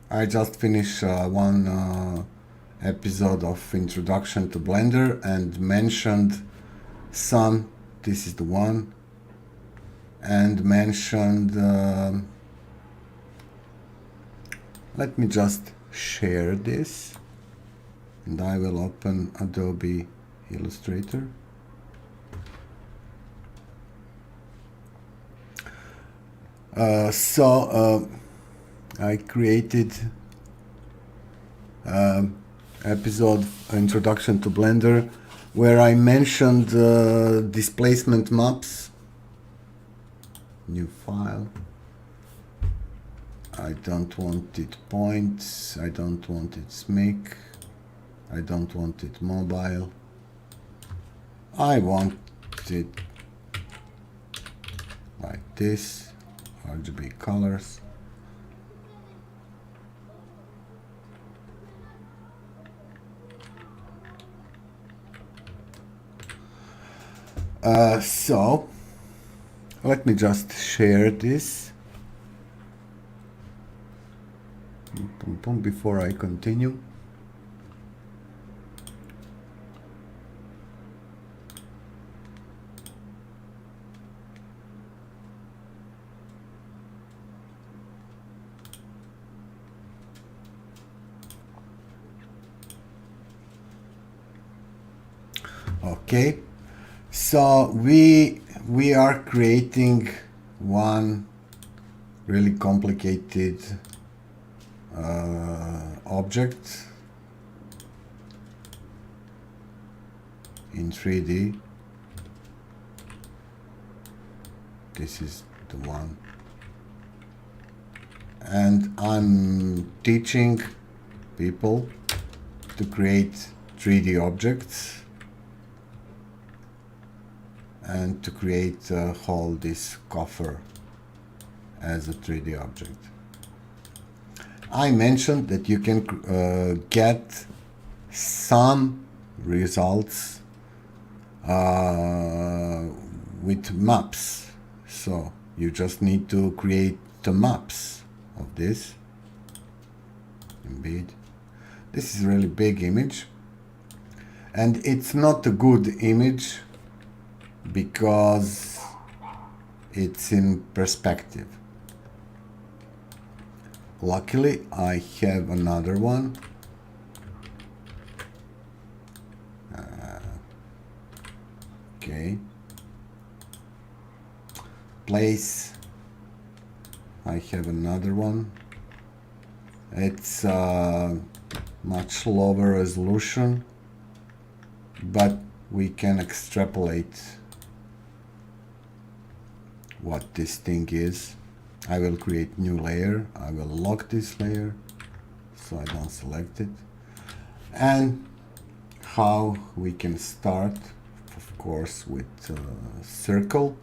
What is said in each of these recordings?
I just finished one episode of Introduction to Blender and mentioned some, this is the one, and mentioned, let me just share this, and I will open Adobe Illustrator. I created episode Introduction to Blender where I mentioned displacement maps. New file. I don't want it points, I don't want it SMIC, I don't want it mobile, I want it like this, RGB colors. So let me just share this before I continue. Okay, so we are creating one really complicated object in 3D. This is the one, and I'm teaching people to create 3D objects and to create hold this coffer as a 3D object. I mentioned that you can get some results with maps. So you just need to create the maps of this. Embed. This is a really big image, and it's not a good image because it's in perspective. Luckily, I have another one. Okay. Place. I have another one. It's much lower resolution, but we can extrapolate what this thing is. I will create new layer. I will lock this layer so I don't select it. And how we can start, of course, with circle.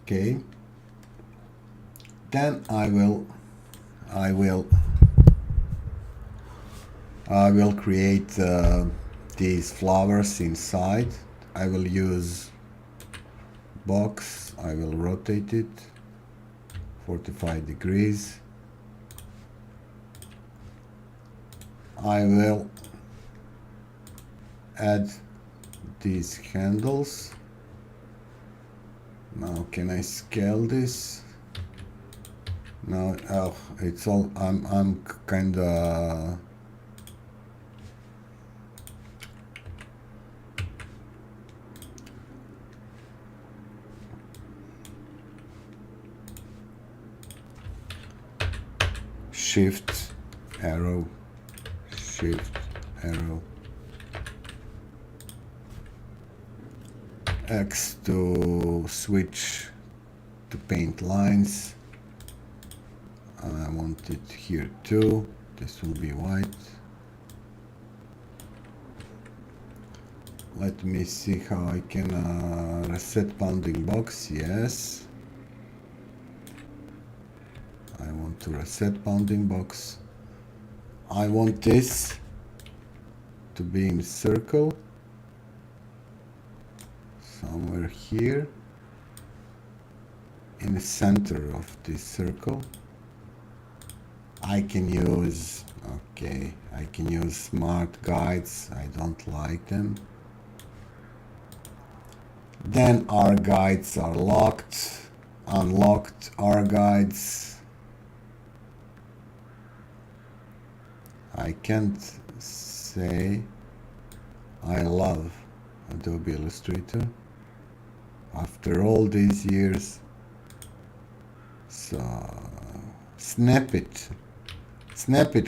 Okay. Then I will create these flowers inside. I will use box. I will rotate it 45 degrees. I will add these handles. Now can I scale this? No, oh, it's all, I'm kinda shift arrow X to switch to paint lines. I want it here too. This will be white. Let me see how I can reset bounding box. Yes, I want to reset bounding box. I want this to be in circle somewhere here. in the center of this circle. I can use, okay, I can use smart guides. I don't like them. Then our guides are locked, unlocked our guides. I can't say I love Adobe Illustrator after all these years. So snap it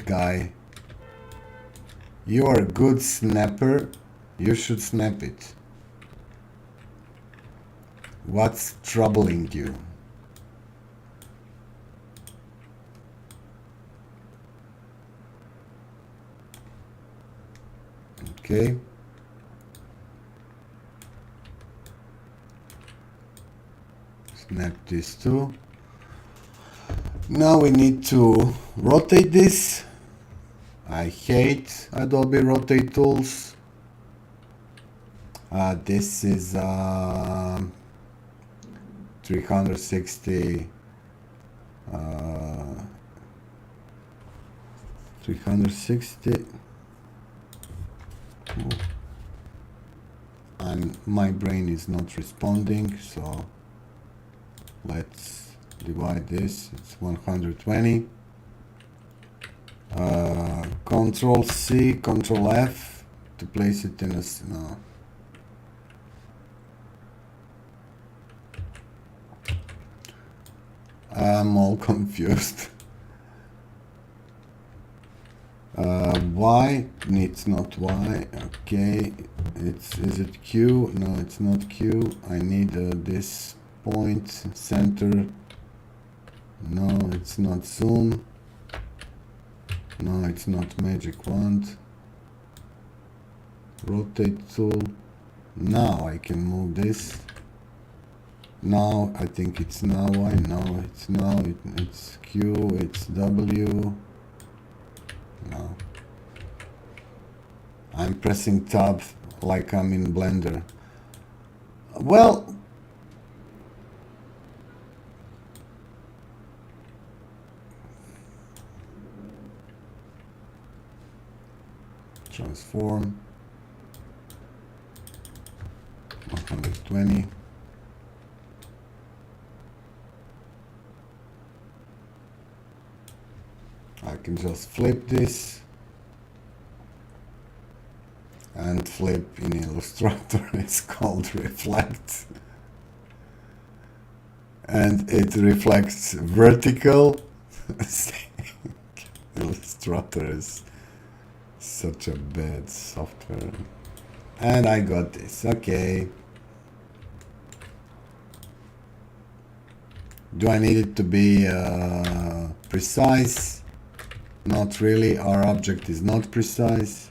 guy, you're a good snapper, you should snap it. What's troubling you? Okay. Snap this too. Now we need to rotate this. I hate Adobe rotate tools. This is 360 360. And my brain is not responding, so let's divide this. It's 120. Control C, Control F to place it in a no. I'm all confused. Y, it's not Y. Okay, is it Q? No, it's not Q. I need this point center. No, it's not zoom. No, it's not magic wand. Rotate tool. Now I can move this. Now I think it's now Y. No, it's now it's Q. It's W. No. I'm pressing tab like I'm in Blender. Well, transform 120. I can just flip this and flip in Illustrator. It's called reflect, and it reflects vertical. Illustrator is such a bad software. And I got this. Okay. Do I need it to be precise? Not really. Our object is not precise.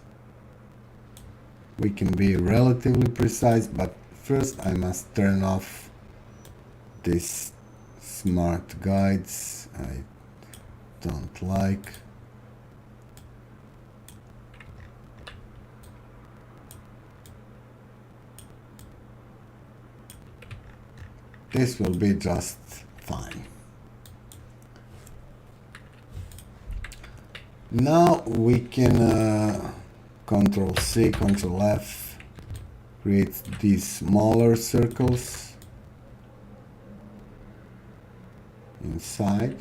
We can be relatively precise, but first I must turn off this smart guides. I don't like. This will be just fine. Now we can Control C, Control F, create these smaller circles inside.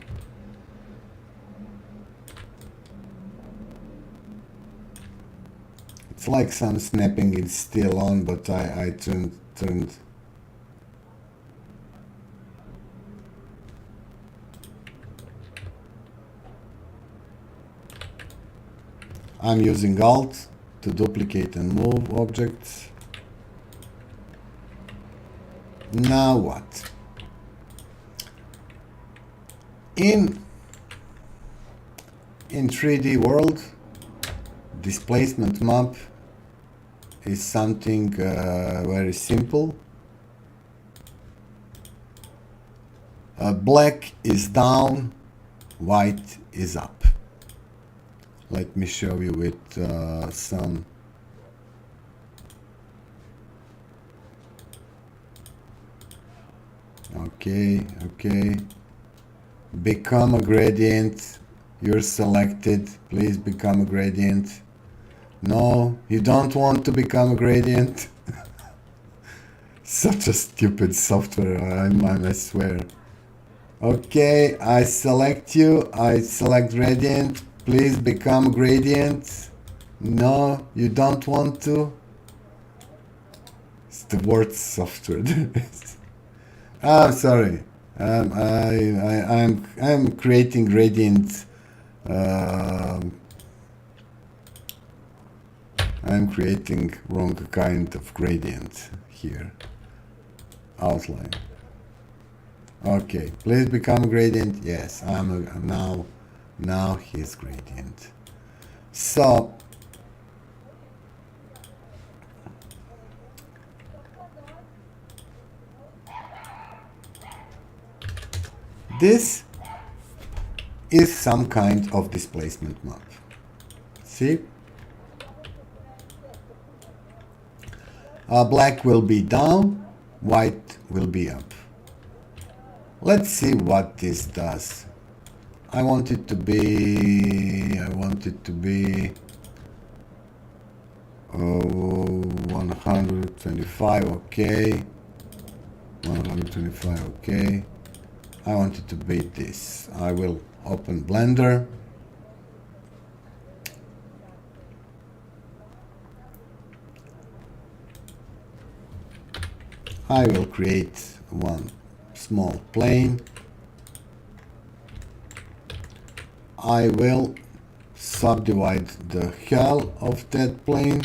It's like some snapping is still on, but I turned. I'm using Alt to duplicate and move objects. Now what? In 3D world, displacement map is something very simple. Black is down, white is up. Let me show you with some Okay, okay. Become a gradient. You're selected. Please become a gradient. No, you don't want to become a gradient. Such a stupid software, I swear. Okay, I select you. I select gradient. Please become gradient. No, you don't want to. It's the worst software there is. Ah, sorry. I'm creating gradient. I'm creating wrong kind of gradient here. Outline. Okay, please become gradient. Yes, now he's gradient. So this is some kind of displacement map. See? Black will be down, white will be up. Let's see what this does. I want it to be 125, okay. 125, okay. I want it to be this. I will open Blender. I will create one small plane. I will subdivide the hell of that plane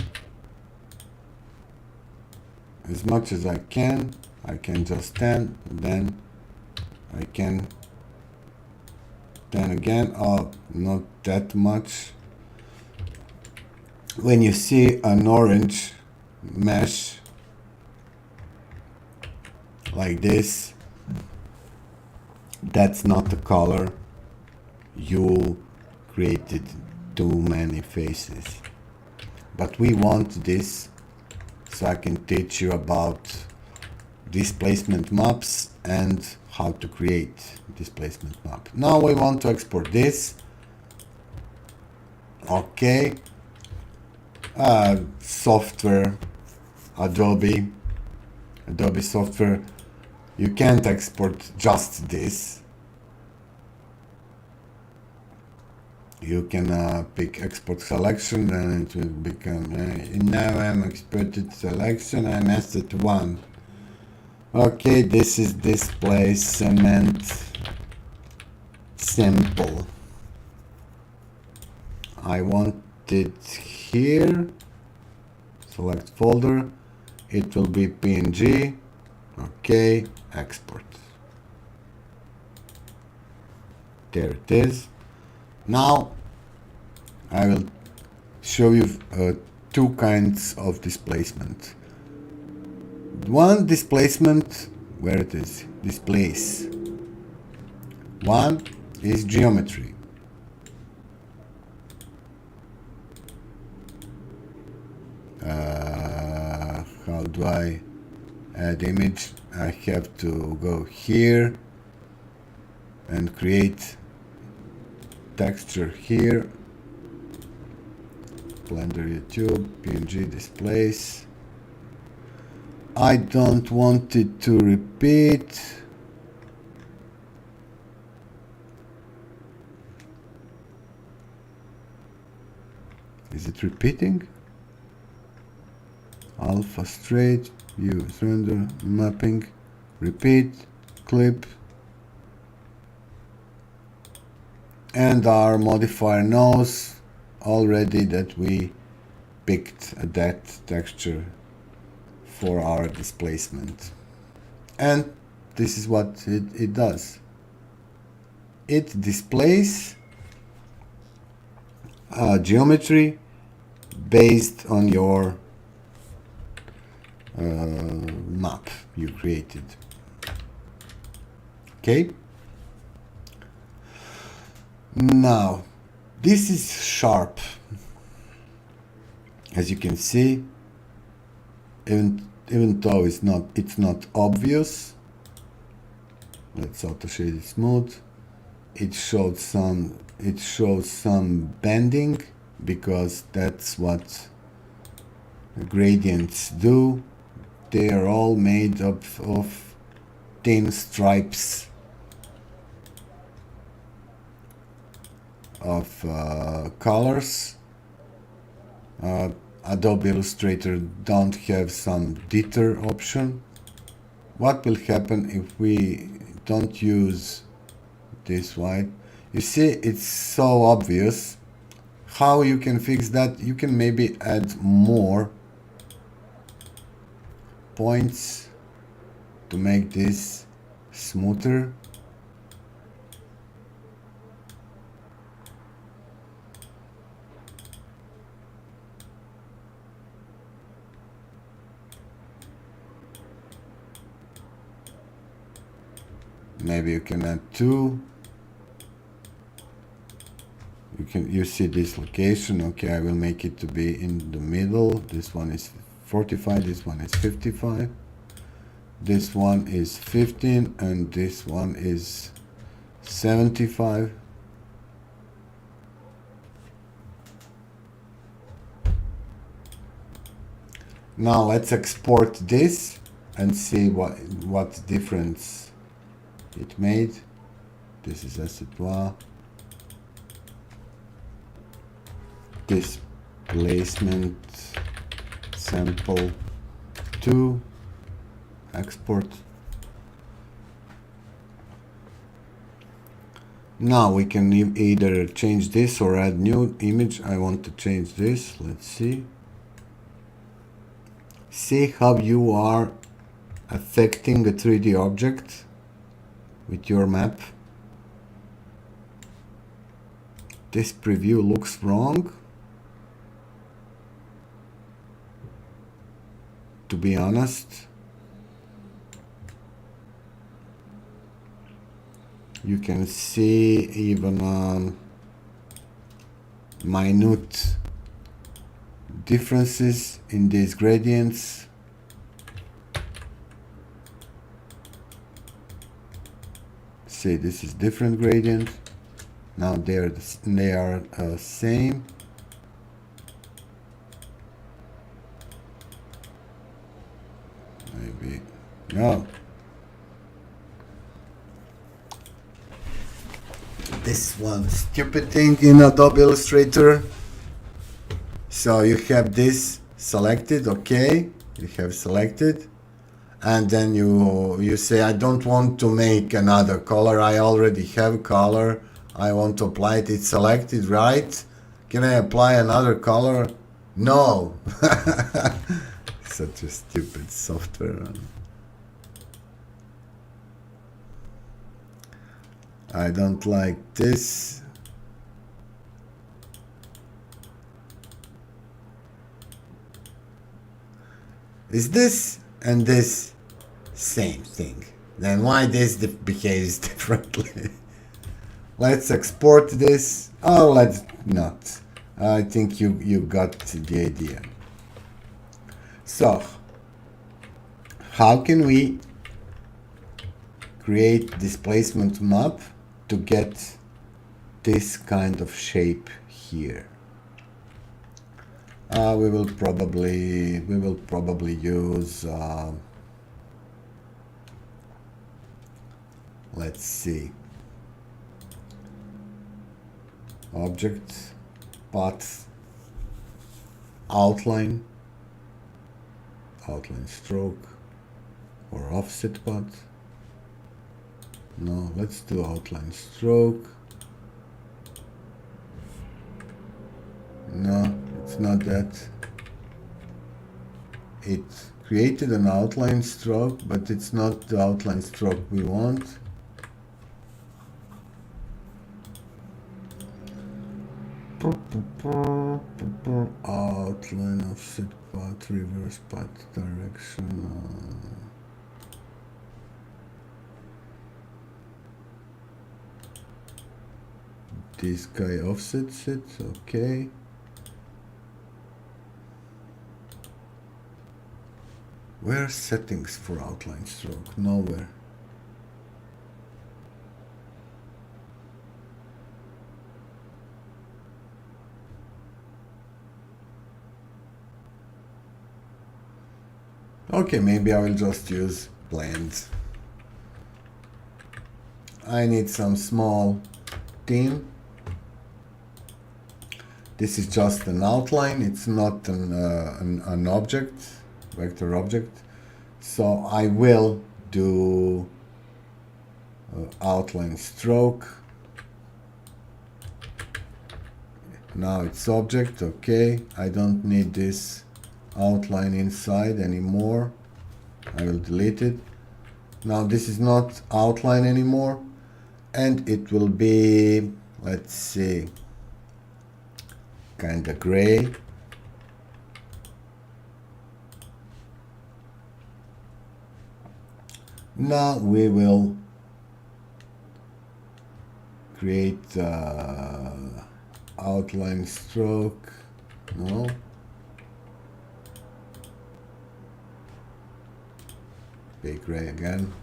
as much as I can. I can just 10, then I can 10 again. Oh, not that much. When you see an orange mesh like this, that's not the color. You created too many faces. But we want this, so I can teach you about displacement maps and how to create displacement map. Now we want to export this. Okay. Software, Adobe software. You can't export just this. You can pick export selection and it will become now I'm exported selection. I messed it one. Okay, this is displacement simple. I want it here. Select folder. It will be PNG. Okay, export. There it is. Now I will show you two kinds of displacement. One displacement, where it is, displace. One is geometry. How do I add image? I have to go here and create texture here. Blender, YouTube, PNG, displace. I don't want it to repeat. Is it repeating? Alpha straight, view, render, mapping, repeat, clip. And our modifier knows already that we picked that texture for our displacement. And this is what it does. It displays geometry based on your map you created. Okay. Now, this is sharp. As you can see, even though it's not obvious, Let's auto shade it smooth. It shows some bending because that's what gradients do. They are all made up of thin stripes of colors. Adobe Illustrator don't have some jitter option. What will happen if we don't use this white? You see, it's so obvious. How you can fix that? You can maybe add more points to make this smoother. Maybe you can add 2. You see this location. Okay, I will make it to be in the middle. This one is 45, this one is 55, this one is 15, and this one is 75. Now let's export this and see what difference it made. This is asset displacement sample 2, export. Now we can either change this or add new image. I want to change this. Let's see. See how you are affecting a 3D object with your map. This preview looks wrong, to be honest. You can see even minute differences in these gradients. See, this is different gradient. Now they are same. Maybe no. This one stupid thing in Adobe Illustrator. So you have this selected, okay, you have selected, and then you say, I don't want to make another color, I already have color, I want to apply it. It's selected, right? Can I apply another color? No. Such a stupid software. I don't like this. Is this and this same thing? Then why this behaves differently? Let's export this. Oh, let's not. I think you got the idea. So, how can we create displacement map to get this kind of shape here? We will probably use let's see, object, path, outline stroke, or offset path. No, let's do outline stroke. No, it's not that. It created an outline stroke, but it's not the outline stroke we want. Outline, offset path, reverse path, direction. This guy offsets it, okay. Where are settings for outline stroke? Nowhere. Okay, maybe I will just use blend. I need some small theme. This is just an outline, it's not an object, vector object. So I will do outline stroke. Now it's object, okay. I don't need this outline inside anymore. I will delete it. Now this is not outline anymore, and it will be, let's see, kind of gray. Now we will create outline stroke. No. Be gray again.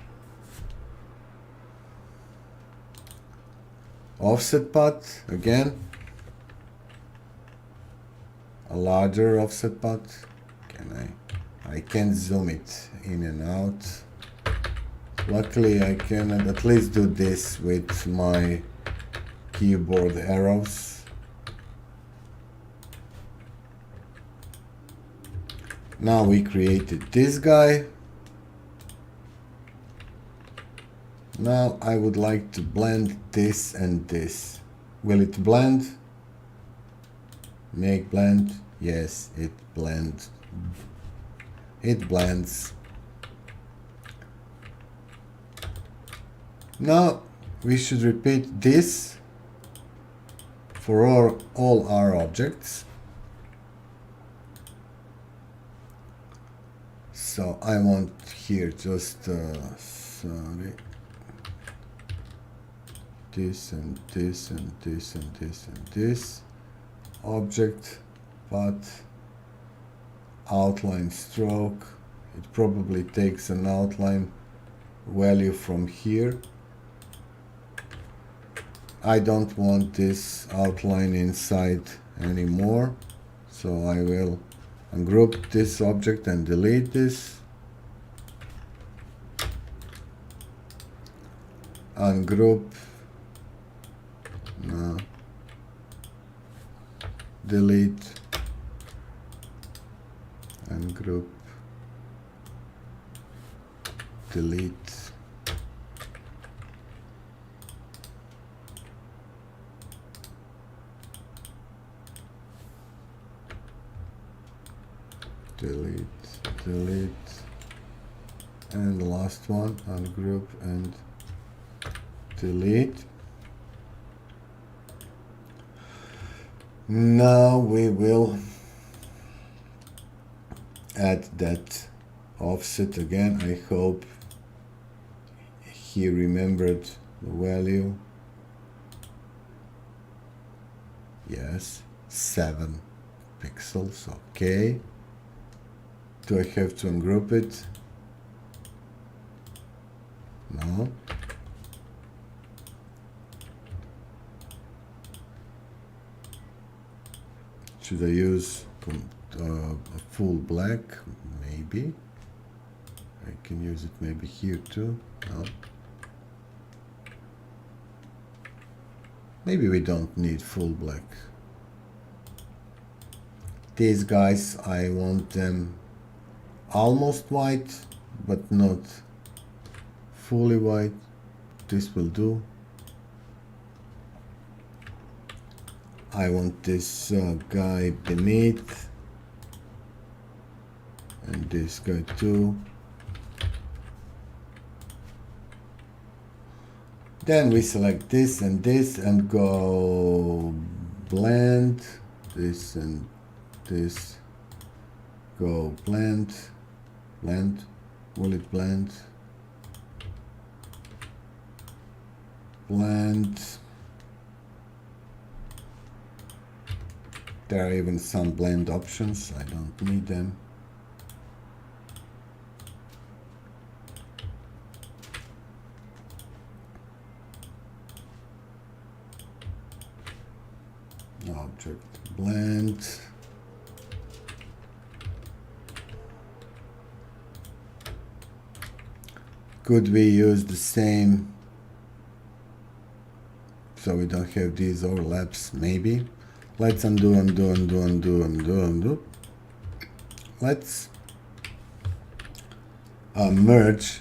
Offset path again. A larger offset path. I can zoom it in and out. Luckily I can at least do this with my keyboard arrows. Now we created this guy. Now I would like to blend this and this. Will it blend? Make blend. Yes, it blends. It blends. Now we should repeat this for all our objects. So I want here just sorry, this and this and this and this and this object path, outline stroke. It probably takes an outline value from here. I don't want this outline inside anymore, so I will ungroup this object and delete this. Ungroup. No. Delete. Ungroup. Delete. Delete, delete, and the last one, ungroup and delete. Now we will add that offset again. I hope he remembered the value. Yes, 7 pixels, okay. Do I have to ungroup it? No. Should I use a full black? Maybe. I can use it maybe here too. No. Maybe we don't need full black. These guys, I want them almost white, but not fully white. This will do. I want this guy beneath, and this guy too. Then we select this and go blend, this and this, go blend, blend, will it blend? Blend. There are even some blend options, I don't need them. Object blend. Could we use the same so we don't have these overlaps? Maybe. Let's undo. Let's merge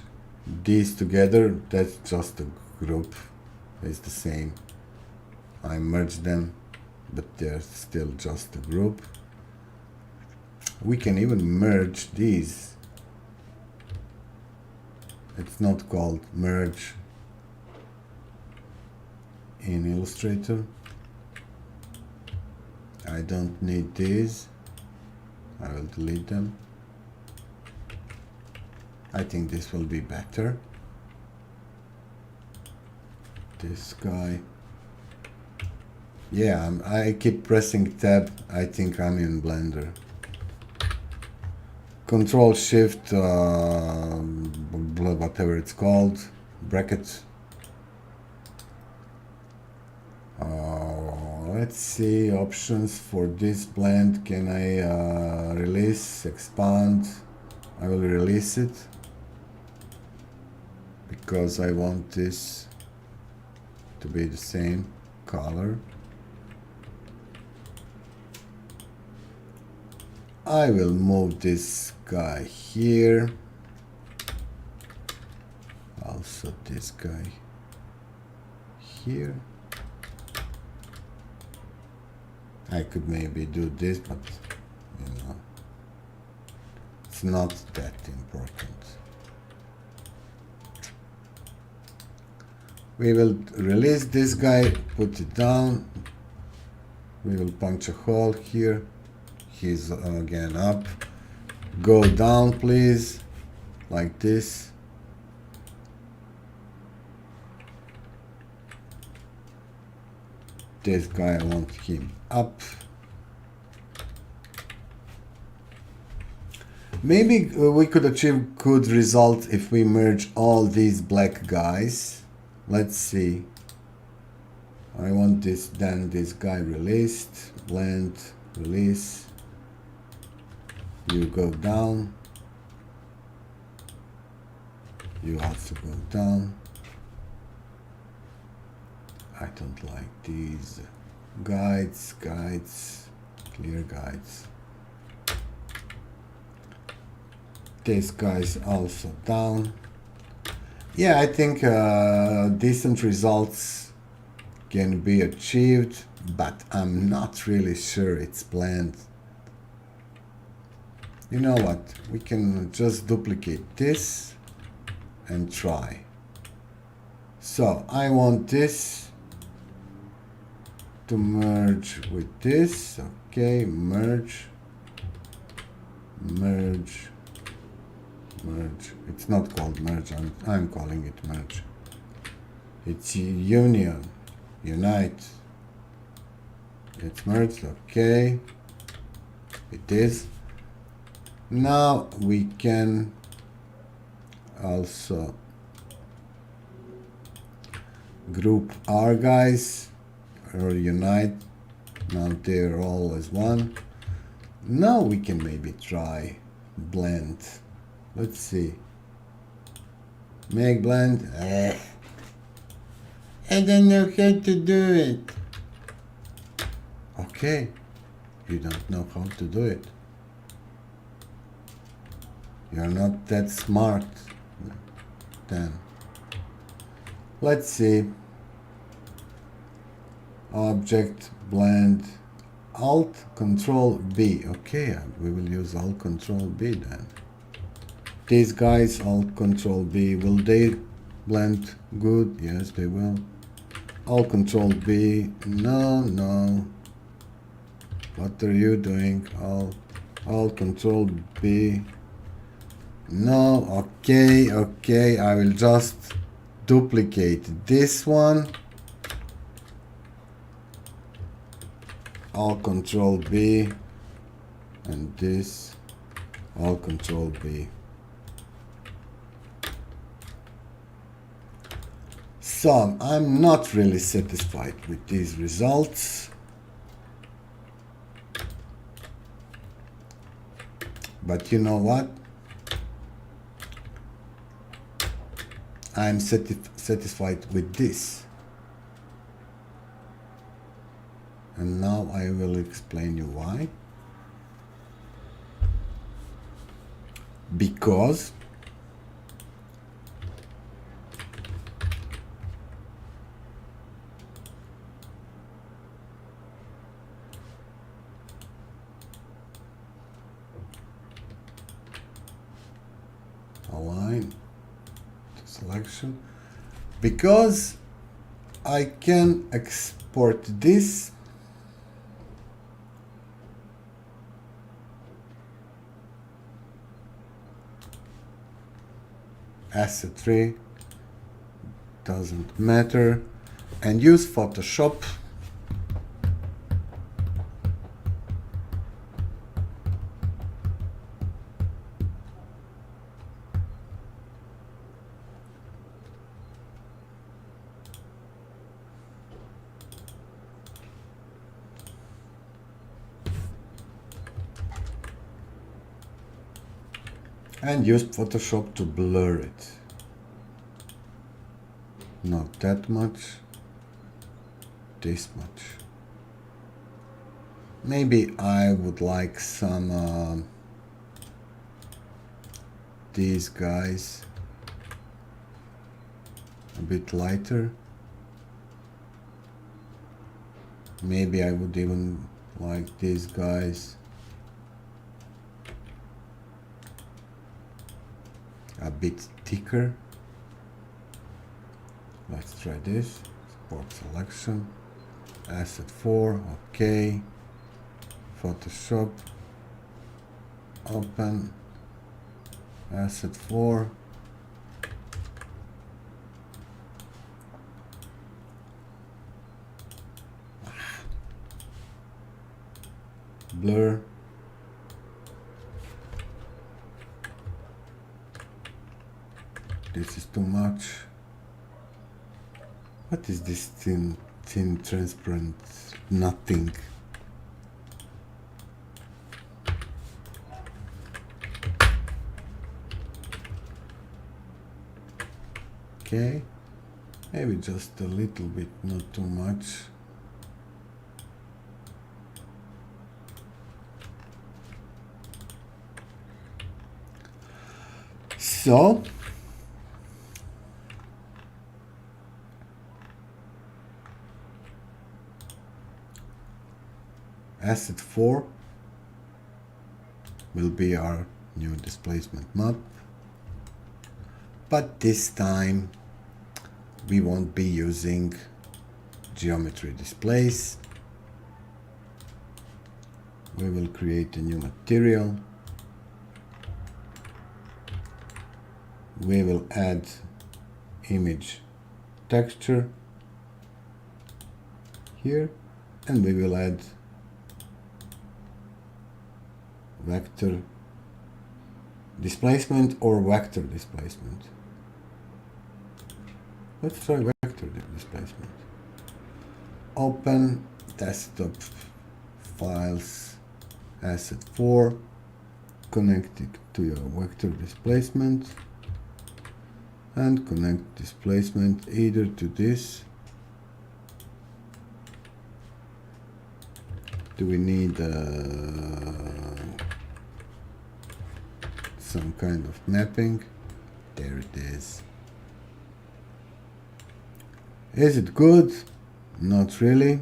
these together. That's just a group. It's the same. I merged them, but they're still just a group. We can even merge these. It's not called merge in Illustrator. I don't need these. I will delete them. I think this will be better. This guy. Yeah, I keep pressing tab. I think I'm in Blender. Control Shift, whatever it's called, bracket. Let's see options for this blend. Can I release, expand? I will release it because I want this to be the same color. I will move this guy here. Also this guy here. I could maybe do this, but you know, it's not that important. We will release this guy, put it down. We will punch a hole here. He's again up. Go down, please, like this. This guy, I want him up. Maybe we could achieve good result if we merge all these black guys. Let's see. I want this, then this guy released. Blend, release. You go down. You also go down. I don't like these guides, clear guides. This guy's also down. Yeah, I think decent results can be achieved, but I'm not really sure it's planned. You know what? We can just duplicate this and try. So I want this to merge with this. Okay, merge. It's not called merge. I'm calling it merge. It's union, unite. It's merged. Okay, it is. Now we can also group our guys or unite. Now they're all as one. Now we can maybe try blend. Let's see. Make blend. I don't know how to do it. Okay, you don't know how to do it. You're not that smart. Then let's see. Object, blend, Alt, Control B. Okay, we will use Alt, Control B then. These guys, Alt, Control B. Will they blend good? Yes, they will. Alt, Control B. No. What are you doing? Alt, Control B. No. Okay. I will just duplicate this one. Alt Control B, and this Alt Control B. So I'm not really satisfied with these results, but you know what? I'm satisfied with this. And now I will explain you why. Because align to selection, because I can export this asset 3, doesn't matter, and use Photoshop and use Photoshop to blur it. Not that much, this much. Maybe I would like some these guys a bit lighter. Maybe I would even like these guys a bit thicker. Let's try this. Export selection, asset 4, okay. Photoshop, open, asset 4. Blur. This is too much. What is this thin transparent nothing? Okay, maybe just a little bit, not too much. So asset 4 will be our new displacement map, but this time we won't be using geometry displays. We will create a new material. We will add image texture here, and we will add vector displacement or vector displacement. Let's try vector displacement. Open desktop files, asset 4, connect it to your vector displacement, and connect displacement either to this. Do we need some kind of mapping? There it is. Is it good? Not really.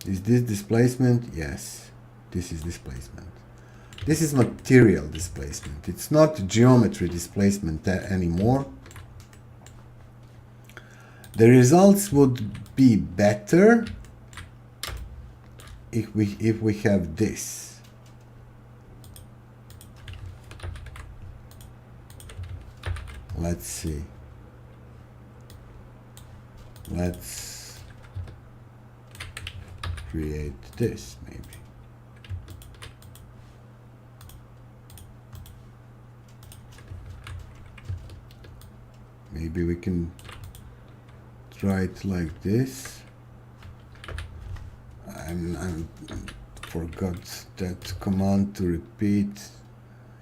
Is this displacement? Yes, this is displacement. This is material displacement. It's not geometry displacement anymore. The results would be better if we have this. Let's see. Let's create this maybe. Maybe we can try it like this. I forgot that command to repeat.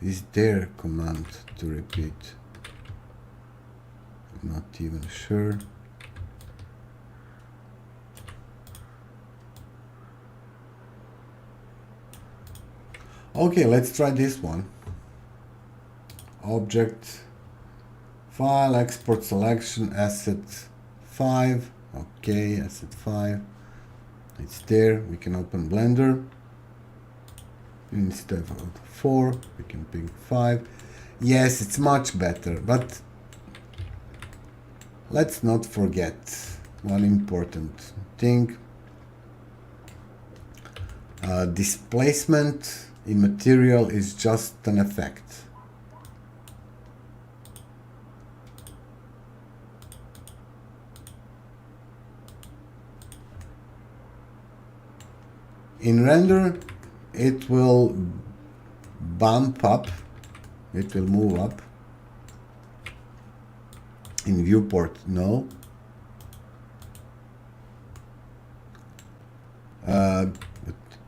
Is there command to repeat? Not even sure. Okay, let's try this one. Object, file, export selection, asset 5. Okay, asset 5. It's there. We can open Blender. Instead of 4, we can pick 5. Yes, it's much better, but let's not forget one important thing. Displacement in material is just an effect. In render, it will bump up, it will move up. In viewport, no.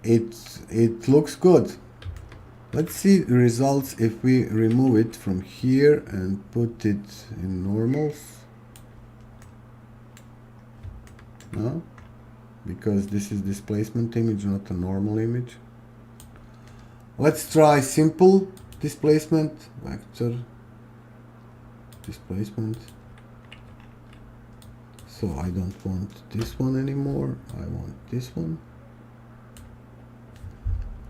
It looks good. Let's see the results if we remove it from here and put it in normals. No, because this is displacement image, not a normal image. Let's try simple displacement, vector displacement. So I don't want this one anymore, I want this one.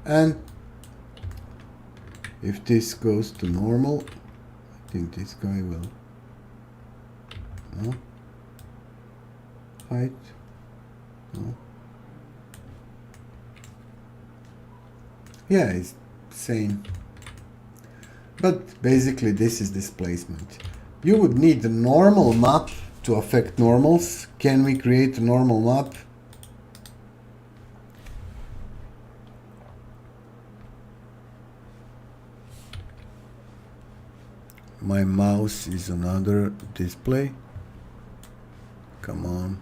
And if this goes to normal, I think this guy will, no, height, no. Yeah, it's same. But basically this is displacement. You would need a normal map to affect normals. Can we create a normal map? My mouse is another display. Come on.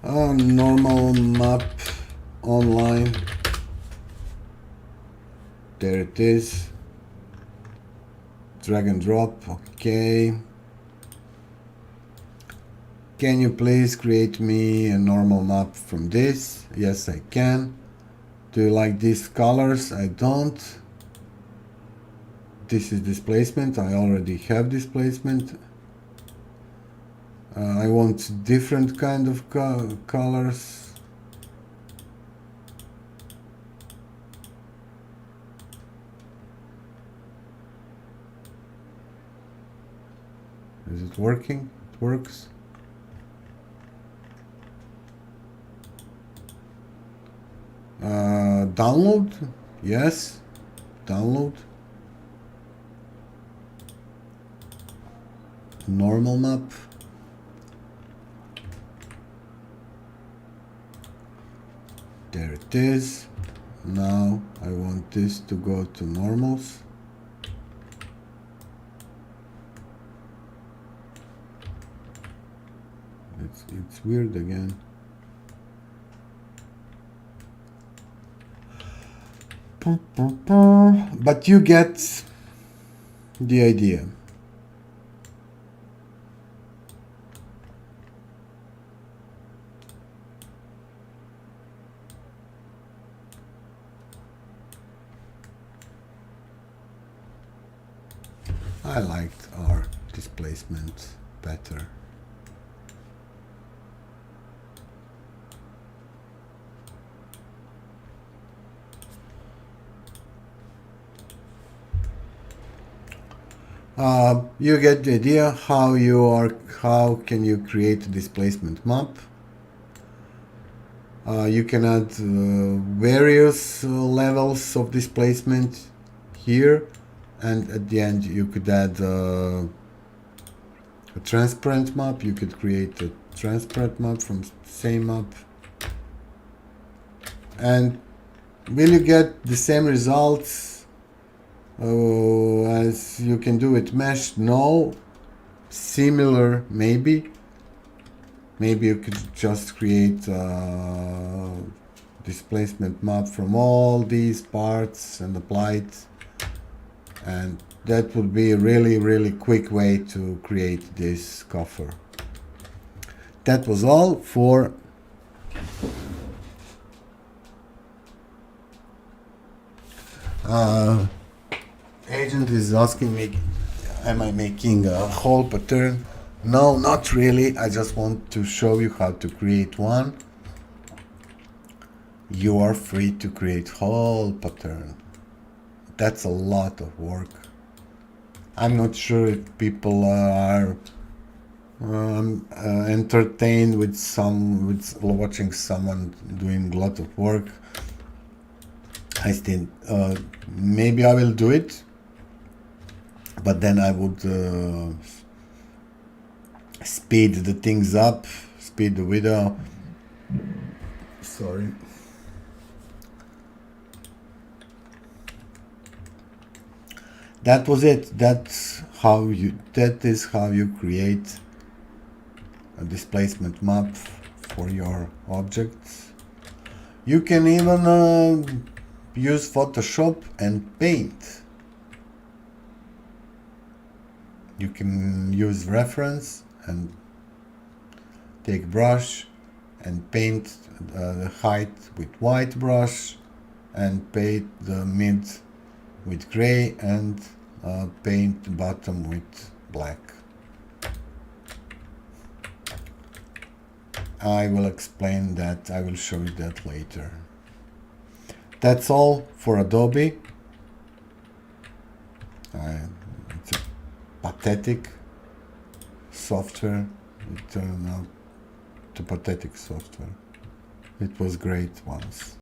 Normal map online. There it is. Drag and drop. Okay. Can you please create me a normal map from this? Yes, I can. Do you like these colors? I don't. This is displacement. I already have displacement. I want different kind of colors. Is it working? It works. Download? Yes. Download. Normal map. There it is. Now I want this to go to normals. It's weird again. But you get the idea. I liked our displacement better. You get the idea how can you create a displacement map. You can add various levels of displacement here, and at the end you could add a transparent map. You could create a transparent map from same map. And will you get the same results as you can do with mesh? No. Similar, maybe. Maybe you could just create a displacement map from all these parts and apply it And that would be a really quick way to create this cover. That was all for agent is asking me, am I making a whole pattern? No, not really. I just want to show you how to create one. You are free to create whole pattern. That's a lot of work. I'm not sure if people are entertained with watching someone doing a lot of work. I think maybe I will do it, but then I would speed the things up, speed the video. Sorry. That was it. That is how you create a displacement map for your objects. You can even use Photoshop and paint. You can use reference and take brush and paint the height with white brush and paint the mid with gray and paint the bottom with black. I will explain that. I will show you that later. That's all for Adobe. It's a pathetic software. It turned out to pathetic software. It was great once.